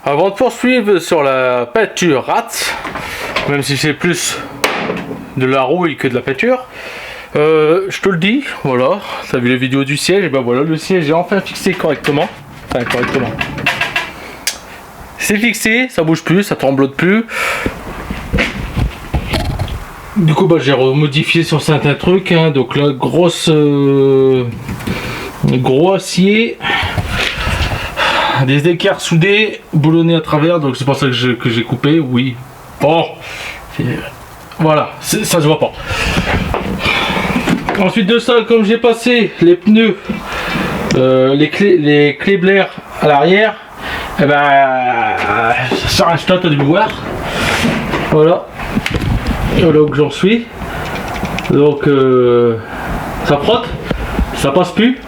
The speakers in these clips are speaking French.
Avant de poursuivre sur la peinture RATS, même si c'est plus de la rouille que de la peinture, je te le dis, voilà, t'as vu les vidéos du siège, et ben voilà, le siège est enfin fixé correctement. Enfin, correctement. C'est fixé, ça bouge plus, ça tremblote plus. Du coup, bah, j'ai remodifié sur certains trucs, hein. Donc là, gros acier, des écarts soudés, boulonnés à travers, donc c'est pour ça que j'ai coupé, oui. Bon, voilà, ça se voit pas. Ensuite de ça, comme j'ai passé les pneus, les clés Blair à l'arrière, et ben sur un stade du voir. Voilà. Voilà où j'en suis. Donc ça frotte, ça passe plus.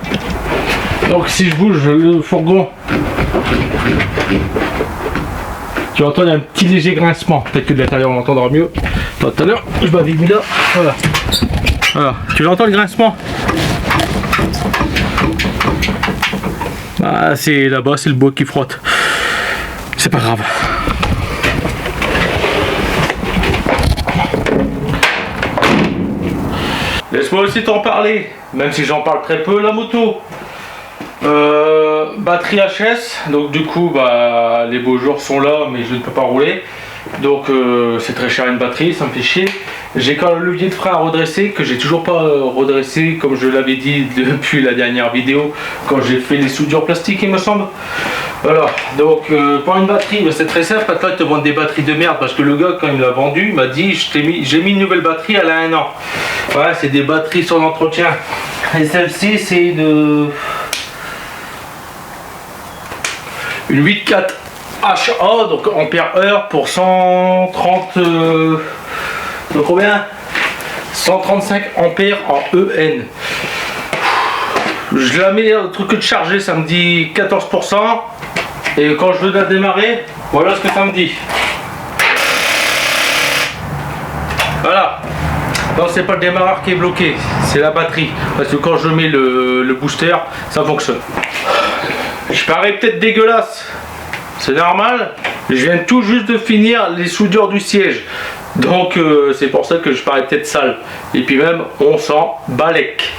Donc si je bouge le fourgon, tu vas entendre un petit léger grincement. Peut-être que de l'intérieur on l'entendra mieux. Tout à l'heure, je m'avais mis là. Voilà. Voilà. Tu l'entends le grincement? Ah, c'est là-bas, c'est le bois qui frotte. C'est pas grave. Laisse-moi aussi t'en parler, même si j'en parle très peu, la moto. Batterie HS, donc du coup bah, les beaux jours sont là, mais je ne peux pas rouler. Donc c'est très cher une batterie, ça me fait chier. J'ai quand même le levier de frein à redresser, que j'ai toujours pas redressé, comme je l'avais dit depuis la dernière vidéo, quand j'ai fait les soudures plastiques, il me semble. Voilà, donc pour une batterie, bah, c'est très simple. Maintenant ils te vendent des batteries de merde, parce que le gars quand il me l'a vendu, il m'a dit j'ai mis une nouvelle batterie, elle a 1 an. Voilà, c'est des batteries sur l'entretien. Et celle-ci c'est une 8.4 HA, donc ampère-heure pour 130 donc combien, 135 ampères en EN. Je la mets le truc de charger, ça me dit 14%, et quand je veux la démarrer, voilà ce que ça me dit. Voilà. Non, c'est pas le démarreur qui est bloqué, c'est la batterie, parce que quand je mets le booster, ça fonctionne. Je parais peut-être dégueulasse, c'est normal, je viens tout juste de finir les soudures du siège, donc c'est pour ça que je parais peut-être sale, et puis même on s'en balèque.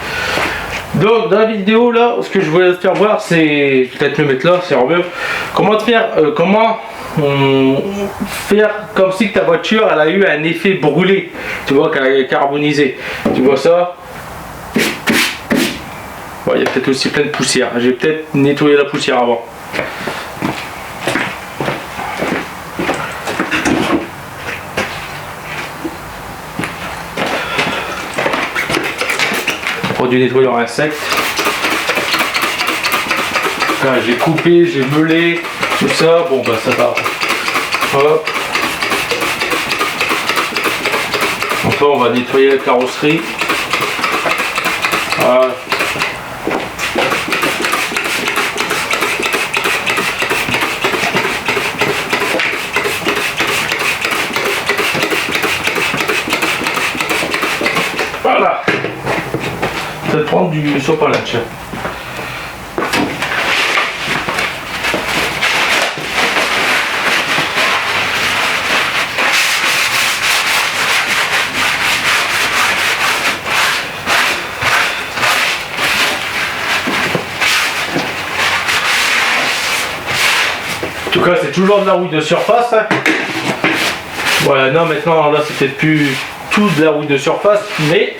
Donc dans la vidéo là, ce que je voulais te faire voir, c'est peut-être me mettre là, c'est en mieux, comment faire comme si ta voiture elle a eu un effet brûlé, tu vois, qu'elle a carbonisé, tu vois ça. Bon, il y a peut-être aussi plein de poussière, j'ai peut-être nettoyé la poussière avant. Produit nettoyant insecte. J'ai coupé, j'ai meulé, tout ça, bon bah ça va. Hop. Donc là on va nettoyer la carrosserie. Voilà. Voilà. Ça va prendre du sopalin, tiens. En tout cas, c'est toujours de la rouille de surface. Hein. Voilà, non, maintenant, là, c'est peut-être plus tout de la rouille de surface, mais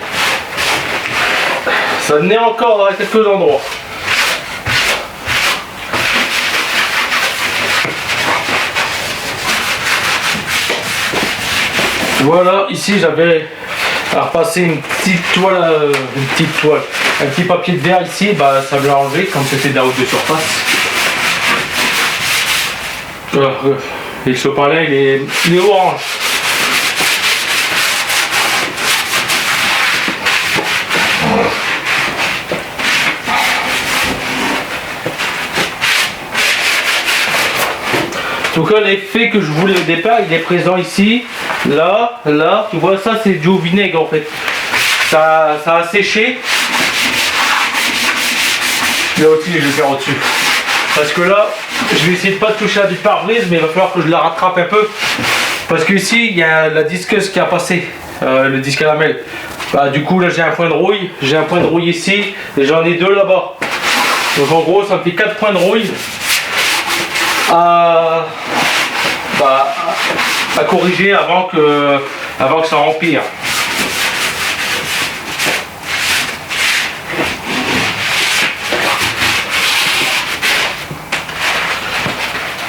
ça venait encore à quelques endroits. Voilà, ici, j'avais à repasser une petite toile, un petit papier de verre ici, bah, ça me l'a enlevé, comme c'était de la rouille de surface. Et le sopalin il est orange. En tout cas l'effet que je voulais au départ il est présent ici, là, tu vois ça c'est du vinaigre en fait. Ça a séché. Là aussi je vais faire au-dessus. Parce que là, je vais essayer de pas toucher à du pare-brise, mais il va falloir que je la rattrape un peu. Parce qu'ici, il y a la disqueuse qui a passé, le disque à lamelle. Bah, du coup, là, j'ai un point de rouille. J'ai un point de rouille ici et j'en ai 2 là-bas. Donc, en gros, ça me fait 4 points de rouille à corriger avant que ça empire.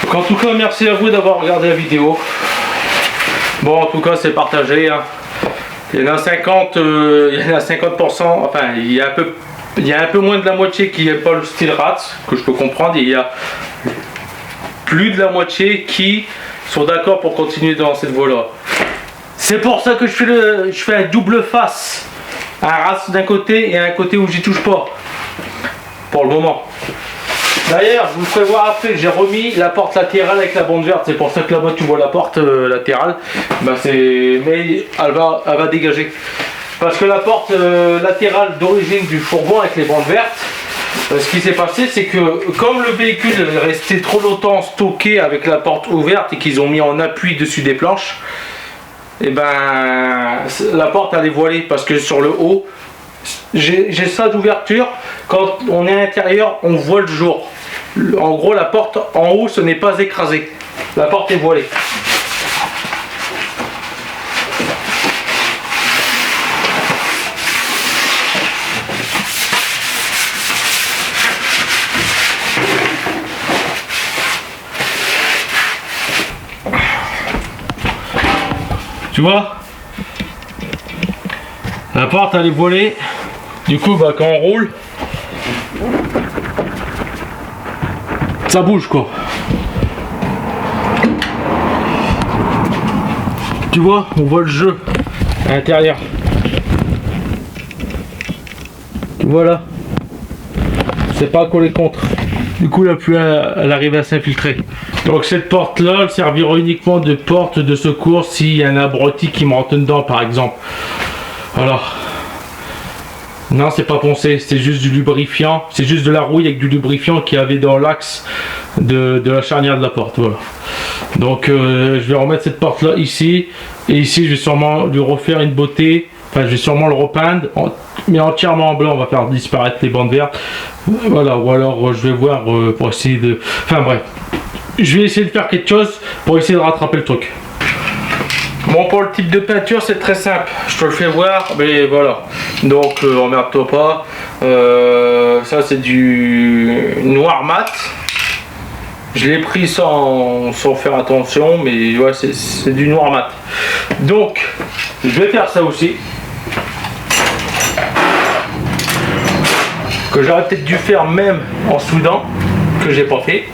Donc, en tout cas, merci à vous d'avoir regardé la vidéo. Bon, en tout cas, c'est partagé. Hein. Il y en a 50%, enfin, il y a un peu moins de la moitié qui n'aime pas le style Rats, que je peux comprendre. Il y a plus de la moitié qui sont d'accord pour continuer dans cette voie-là. C'est pour ça que je fais un double face. Un Rats d'un côté et un côté où j'y touche pas. Pour le moment. D'ailleurs, je vous ferai voir après, j'ai remis la porte latérale avec la bande verte. C'est pour ça que là-bas tu vois la porte latérale. Mais elle va dégager. Parce que la porte latérale d'origine du fourgon avec les bandes vertes, ce qui s'est passé, c'est que comme le véhicule est resté trop longtemps stocké avec la porte ouverte et qu'ils ont mis en appui dessus des planches, et ben la porte elle est voilée parce que sur le haut, j'ai ça d'ouverture. Quand on est à l'intérieur, on voit le jour. En gros, la porte en haut, ce n'est pas écrasé. La porte est voilée. Tu vois, la porte elle est voilée. Du coup, bah, quand on roule, ça bouge quoi. Tu vois, on voit le jeu à l'intérieur. Voilà. C'est pas collé contre. Du coup, la pluie elle arrive à s'infiltrer. Donc cette porte là, elle servira uniquement de porte de secours s'il y a un abruti qui me rentre dedans par exemple. Voilà. Non, c'est pas poncé, c'est juste du lubrifiant. C'est juste de la rouille avec du lubrifiant qu'il y avait dans l'axe de la charnière de la porte. Voilà. Donc je vais remettre cette porte là ici. Et ici je vais sûrement lui refaire une beauté. Enfin je vais sûrement le repeindre. Mais entièrement en blanc, on va faire disparaître les bandes vertes. Voilà, ou alors je vais voir pour essayer de... Enfin bref. Je vais essayer de faire quelque chose pour essayer de rattraper le truc. Bon, pour le type de peinture, c'est très simple. Je te le fais voir, mais voilà. Donc, emmerde-toi pas. Ça, c'est du noir mat. Je l'ai pris sans faire attention, mais ouais, c'est du noir mat. Donc, je vais faire ça aussi. Que j'aurais peut-être dû faire même en soudant, que j'ai pas fait.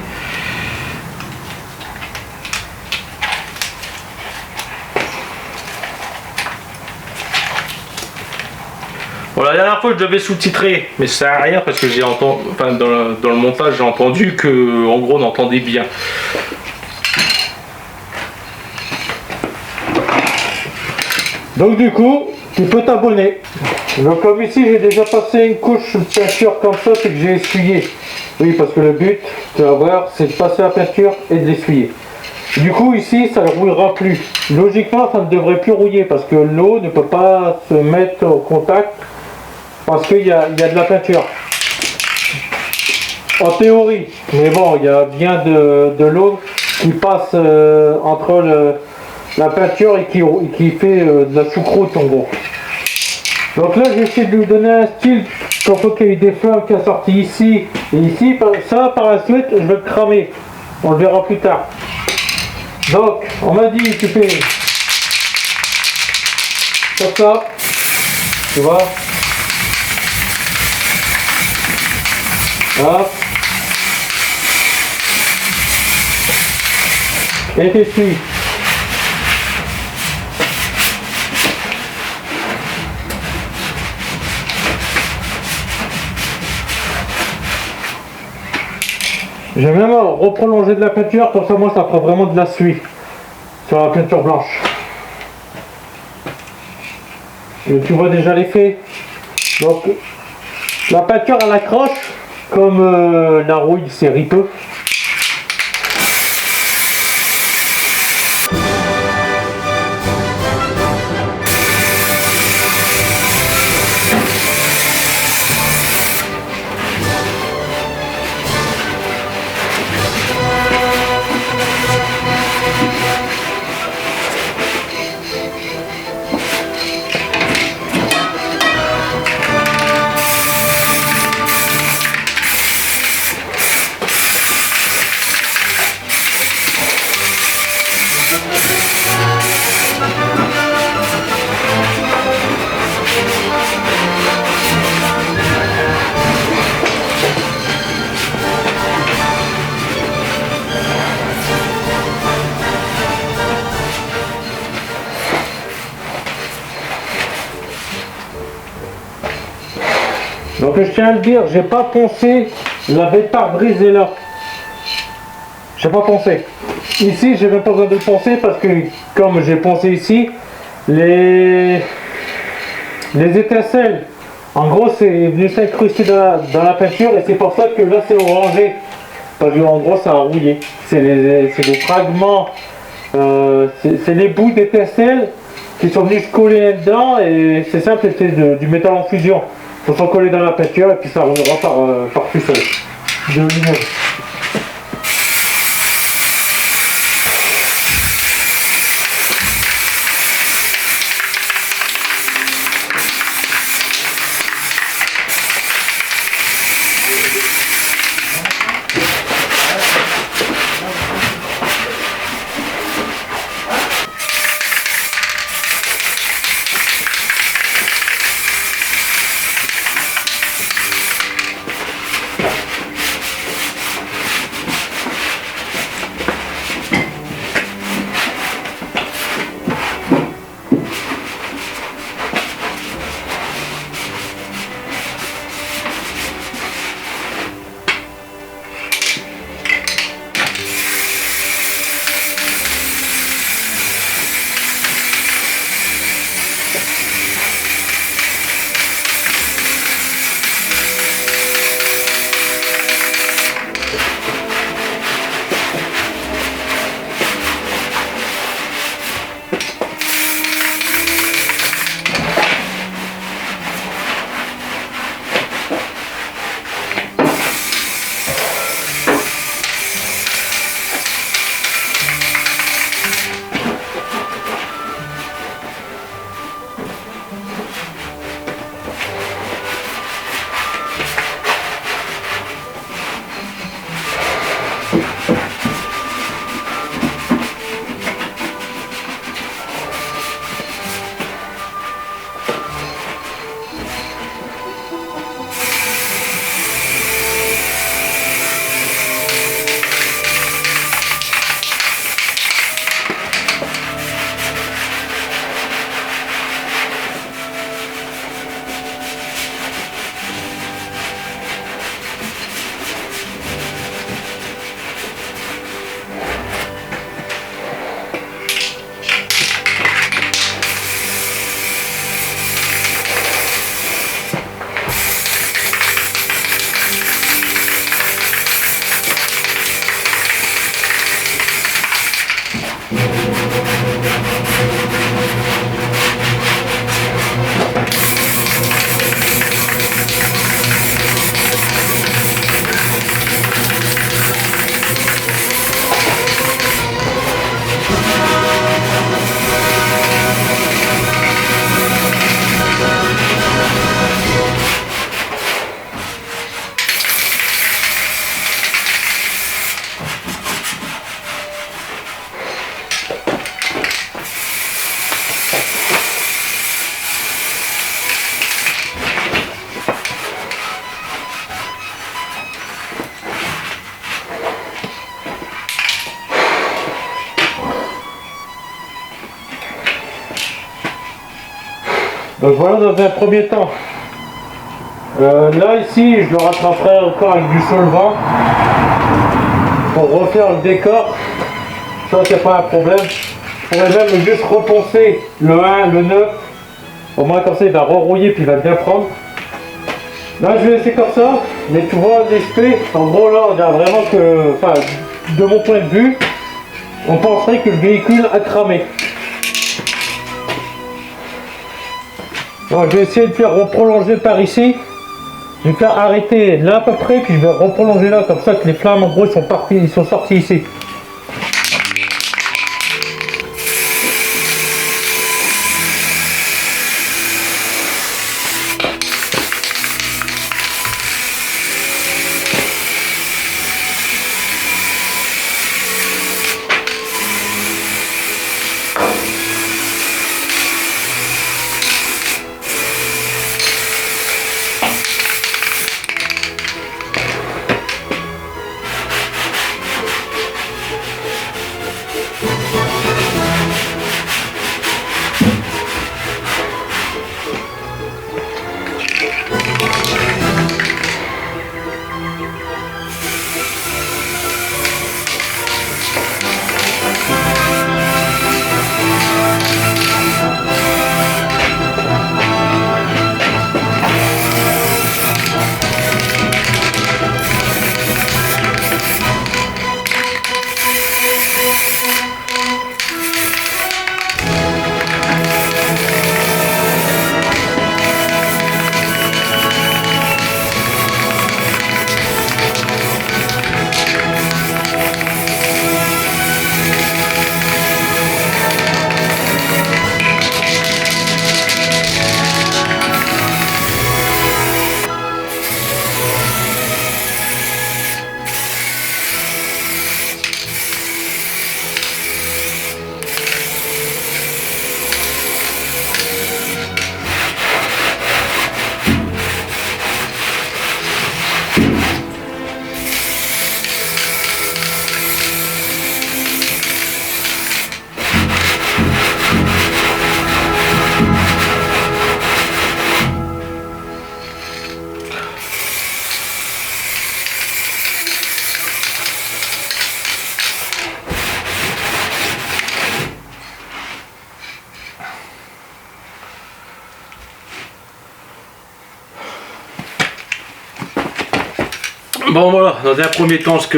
Bon, la dernière fois je devais sous-titrer, mais ça sert à rien parce que j'ai entendu, enfin, dans le montage j'ai entendu que en gros on entendait bien. Donc du coup, tu peux t'abonner. Donc comme ici j'ai déjà passé une couche de peinture comme ça, c'est que j'ai essuyé. Oui, parce que le but, tu vas voir, c'est de passer la peinture et de l'essuyer. Du coup ici ça ne rouillera plus. Logiquement ça ne devrait plus rouiller parce que l'eau ne peut pas se mettre au contact. Parce qu'il y a de la peinture. En théorie. Mais bon, il y a bien de l'eau qui passe entre la peinture et qui fait de la choucroute en gros. Donc là, j'ai essayé de lui donner un style. Quand faut qu'il y ait des flammes qui sont sorties ici et ici. Ça, par la suite, je vais le cramer. On le verra plus tard. Donc, on m'a dit, tu fais comme ça. Tu vois. Hop. Et t'essuies. J'ai même reprolongé de la peinture, comme ça moi ça fera vraiment de la suie sur la peinture blanche. Et tu vois déjà l'effet. Donc la peinture elle accroche. Comme la rouille c'est ripeux, Donc je tiens à le dire, j'ai pas poncé la bêta brisée là. J'ai pas poncé. Ici, j'ai même pas besoin de le poncer parce que comme j'ai poncé ici, les étincelles, en gros, c'est venu s'incruster dans la peinture et c'est pour ça que là c'est orangé. Parce qu'en gros, ça a rouillé. C'est les fragments, c'est les bouts d'étincelles qui sont venus se coller dedans et c'est simple, c'était du métal en fusion. Ils sont collés dans la peinture et puis ça roulera par puceau de lumière. Donc voilà dans un premier temps. Là ici je le rattraperai encore avec du solvant pour refaire le décor. Ça c'est pas un problème. Je pourrais même juste reponcer le 1, le 9. Au moins comme ça il va rerouiller puis il va bien prendre. Là je vais laisser comme ça. Mais tu vois l'aspect, en gros là on a vraiment que, enfin de mon point de vue, on penserait que le véhicule a cramé. Alors, je vais essayer de faire reprolonger par ici. Je vais faire arrêter là à peu près, puis je vais reprolonger là, comme ça que les flammes en gros sont partis, ils sont sortis ici. Bon voilà, dans un premier temps ce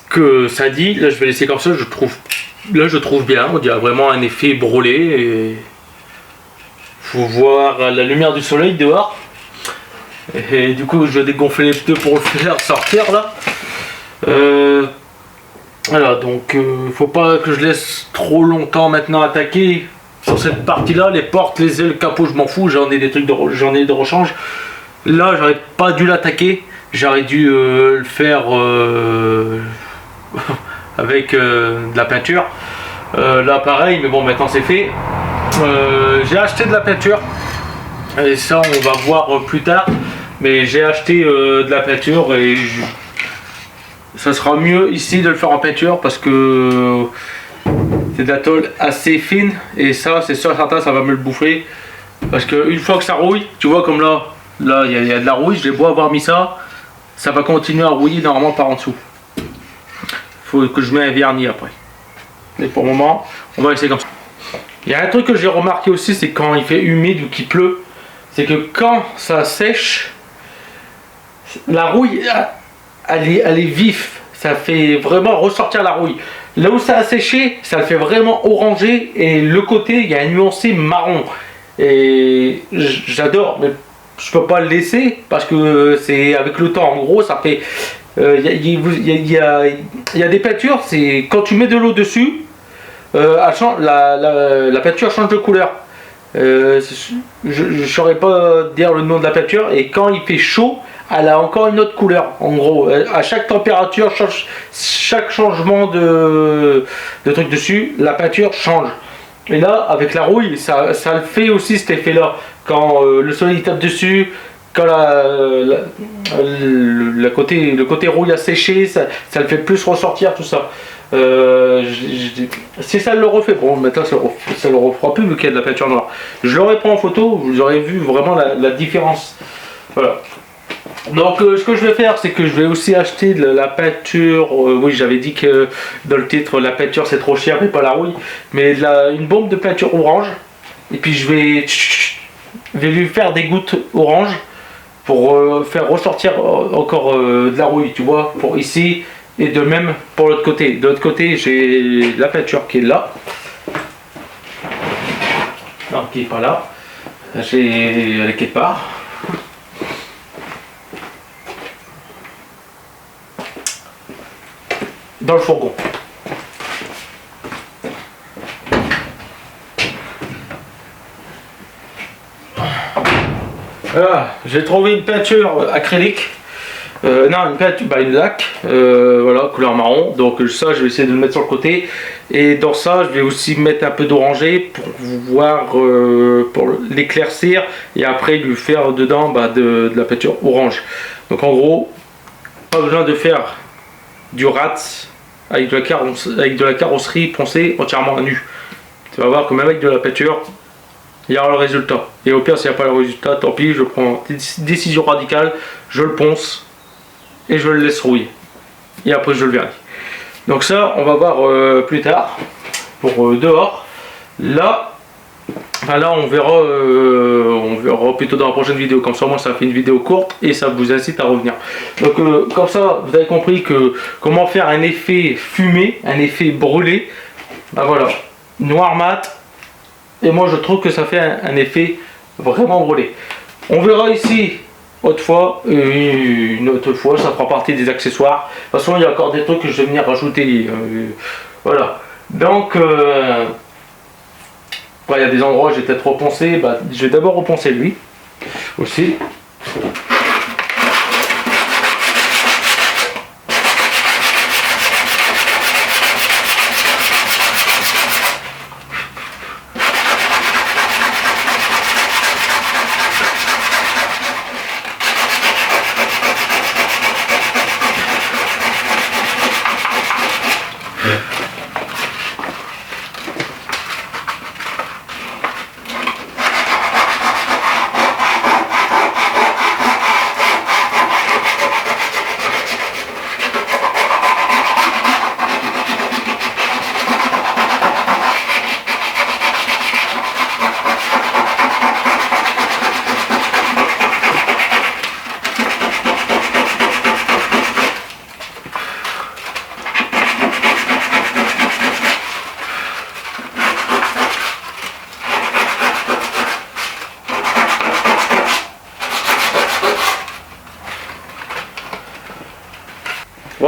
que ça dit, là je vais laisser comme ça, je trouve bien, on dirait vraiment un effet brûlé et faut voir la lumière du soleil dehors. Et du coup je vais dégonfler les pneus pour le faire sortir là. Voilà, donc faut pas que je laisse trop longtemps maintenant attaquer sur cette partie là, les portes, les ailes, le capot je m'en fous, j'en ai des trucs j'en ai de rechange. Là j'aurais pas dû l'attaquer, j'aurais dû le faire avec de la peinture. Là pareil, mais bon maintenant c'est fait. J'ai acheté de la peinture et ça on va voir plus tard, mais j'ai acheté de la peinture et ça sera mieux ici de le faire en peinture parce que c'est de la tôle assez fine et ça c'est sûr et certain ça va me le bouffer parce que une fois que ça rouille, tu vois comme là il y a de la rouille, j'ai beau avoir mis ça va continuer à rouiller normalement par en dessous. Faut que je mette un vernis après, mais pour le moment on va essayer comme ça. Il y a un truc que j'ai remarqué aussi, c'est quand il fait humide ou qu'il pleut, c'est que quand ça sèche, la rouille elle est vif, ça fait vraiment ressortir la rouille. Là où ça a séché, ça le fait vraiment orangé et le côté il y a un nuancé marron. Et j'adore, mais je peux pas le laisser parce que c'est avec le temps. En gros, ça fait. Il y a des peintures, c'est quand tu mets de l'eau dessus, la peinture change de couleur. Je ne saurais pas dire le nom de la peinture et quand il fait chaud, elle a encore une autre couleur. En gros, à chaque température, chaque changement de truc dessus, la peinture change. Et là, avec la rouille, ça le fait aussi cet effet-là. Quand le soleil tape dessus, quand le côté rouille a séché, ça le fait plus ressortir tout ça. Si ça le refait, bon maintenant ça le refera plus vu qu'il y a de la peinture noire. Je l'aurais pris en photo, vous aurez vu vraiment la différence. Voilà. Donc ce que je vais faire, c'est que je vais aussi acheter de la peinture. Oui, j'avais dit que dans le titre la peinture c'est trop cher mais pas la rouille, mais une bombe de peinture orange. Et puis je vais lui faire des gouttes orange pour faire ressortir encore de la rouille, tu vois, pour ici. Et de même pour l'autre côté. De l'autre côté, j'ai la peinture qui est là. Non, qui n'est pas là. Elle est quelque part. Dans le fourgon. Voilà, j'ai trouvé une peinture acrylique. Non, une peinture, une laque, voilà, couleur marron. Donc ça, je vais essayer de le mettre sur le côté. Et dans ça, je vais aussi mettre un peu d'orangé pour voir, pour l'éclaircir. Et après, lui faire dedans de la peinture orange. Donc en gros, pas besoin de faire du rat avec de la carrosserie poncée entièrement à nu. Tu vas voir que même avec de la peinture, il y aura le résultat. Et au pire, s'il n'y a pas le résultat, tant pis, je prends une décision radicale, je le ponce. Et je le laisse rouiller. Et après je le vernis. Donc ça, on va voir plus tard. Pour dehors. Là, on verra plutôt dans la prochaine vidéo. Comme ça, moi, ça fait une vidéo courte et ça vous incite à revenir. Donc comme ça, vous avez compris que comment faire un effet fumé, un effet brûlé. Voilà, noir mat. Et moi, je trouve que ça fait un effet vraiment brûlé. On verra ici. Une autre fois, ça fera partie des accessoires. De toute façon, il y a encore des trucs que je vais venir rajouter. Voilà. Donc, il y a des endroits où j'ai peut-être repensé. Je vais d'abord repenser lui aussi.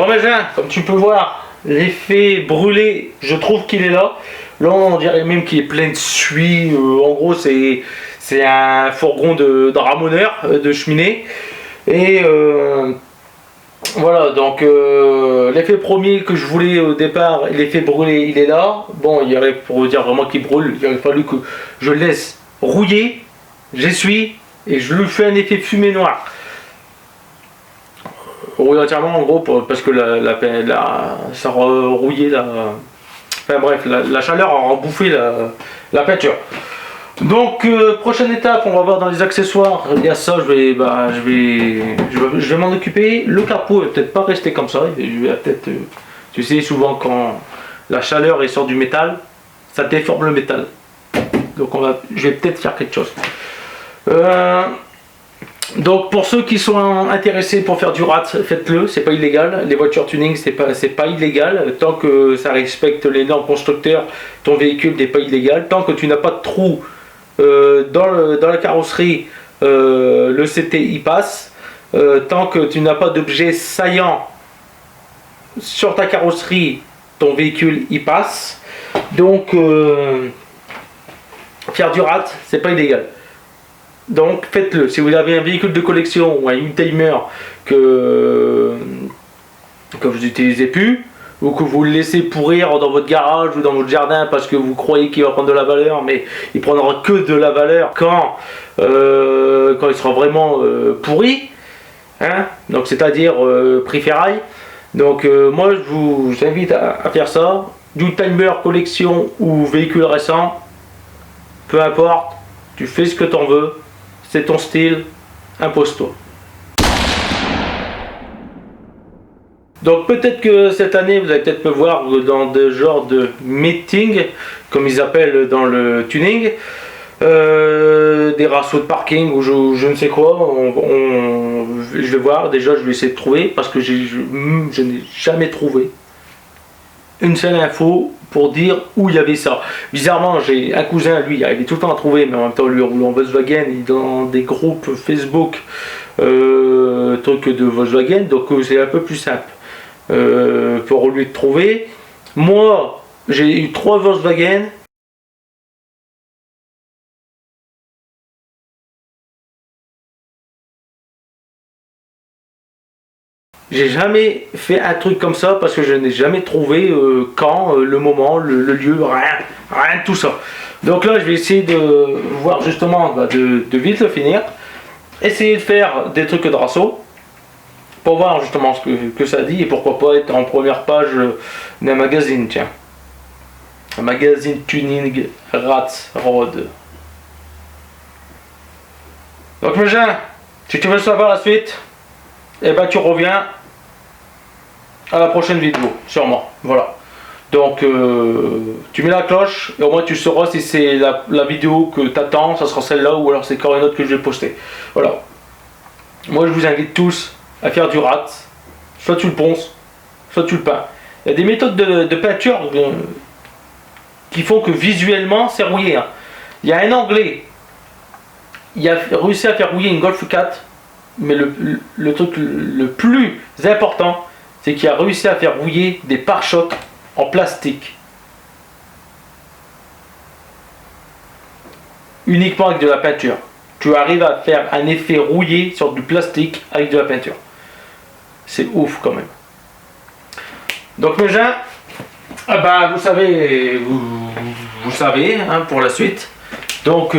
Bon Benjamin, comme tu peux voir, l'effet brûlé, je trouve qu'il est là. Là on dirait même qu'il est plein de suie. En gros c'est un fourgon de ramoneur, de cheminée. Et voilà, donc l'effet premier que je voulais au départ, l'effet brûlé, il est là. Bon, il y aurait, pour dire vraiment qu'il brûle, il aurait fallu que je le laisse rouiller, j'essuie et je lui fais un effet fumée noire. Rouiller entièrement en gros, parce que ça a rouillé la... Enfin bref, la chaleur a rebouffé la peinture. Donc prochaine étape, on va voir dans les accessoires. Il y a ça, je vais m'en occuper. Le capot va peut-être pas rester comme ça. Je vais peut-être, tu sais, souvent quand la chaleur est sur du métal, ça déforme le métal. Donc je vais peut-être faire quelque chose. Donc pour ceux qui sont intéressés pour faire du rat, faites-le, c'est pas illégal. Les voitures tuning, c'est pas illégal. Tant que ça respecte les normes constructeurs, ton véhicule n'est pas illégal. Tant que tu n'as pas de trou dans la carrosserie, le CT y passe. Tant que tu n'as pas d'objet saillant sur ta carrosserie, ton véhicule y passe. Donc faire du rat, c'est pas illégal. Donc faites-le. Si vous avez un véhicule de collection ou un U-timer que vous n'utilisez plus, ou que vous le laissez pourrir dans votre garage ou dans votre jardin parce que vous croyez qu'il va prendre de la valeur, mais il prendra que de la valeur quand il sera vraiment pourri, hein, donc c'est-à-dire prix ferraille. Donc moi je vous invite à faire ça. U-timer collection ou véhicule récent, peu importe, tu fais ce que tu en veux. C'est ton style, impose-toi. Donc peut-être que cette année, vous allez peut-être me voir dans des genres de meeting, comme ils appellent dans le tuning, des rassos de parking ou je ne sais quoi. Je vais voir, déjà je vais essayer de trouver, parce que je n'ai jamais trouvé une seule info pour dire où il y avait ça. Bizarrement, j'ai un cousin, lui, il arrivait tout le temps à trouver, mais en même temps, lui roule en Volkswagen, il est dans des groupes Facebook, trucs de Volkswagen, donc c'est un peu plus simple pour lui de trouver. Moi, j'ai eu 3 Volkswagen. J'ai jamais fait un truc comme ça parce que je n'ai jamais trouvé quand, le moment, le lieu, rien de tout ça. Donc là, je vais essayer de voir justement, de vite le finir. Essayer de faire des trucs de rasso pour voir justement ce que ça dit et pourquoi pas être en première page d'un magazine, tiens. Un magazine tuning Rats Road. Donc Méjean, si tu veux savoir la suite, et ben tu reviens à la prochaine vidéo, sûrement. Voilà. Donc tu mets la cloche et au moins tu sauras si c'est la vidéo que tu attends, ça sera celle-là ou alors c'est encore une autre que je vais poster. Voilà. Moi je vous invite tous à faire du rat. Soit tu le ponces, soit tu le peins. Il y a des méthodes de peinture qui font que visuellement c'est rouillé. Hein. Il y a un Anglais, il a réussi à faire rouiller une Golf 4. Mais le truc le plus important, c'est qu'il a réussi à faire rouiller des pare-chocs en plastique. Uniquement avec de la peinture. Tu arrives à faire un effet rouillé sur du plastique avec de la peinture. C'est ouf quand même. Donc mes gens, vous savez, vous savez hein, pour la suite. Donc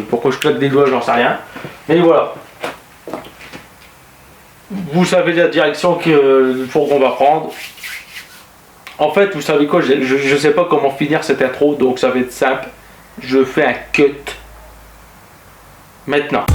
pourquoi je claque des doigts, j'en sais rien. Mais voilà. Vous savez la direction que le fourgon va prendre. En fait, vous savez quoi, je ne sais pas comment finir cette intro, donc ça va être simple. Je fais un cut maintenant.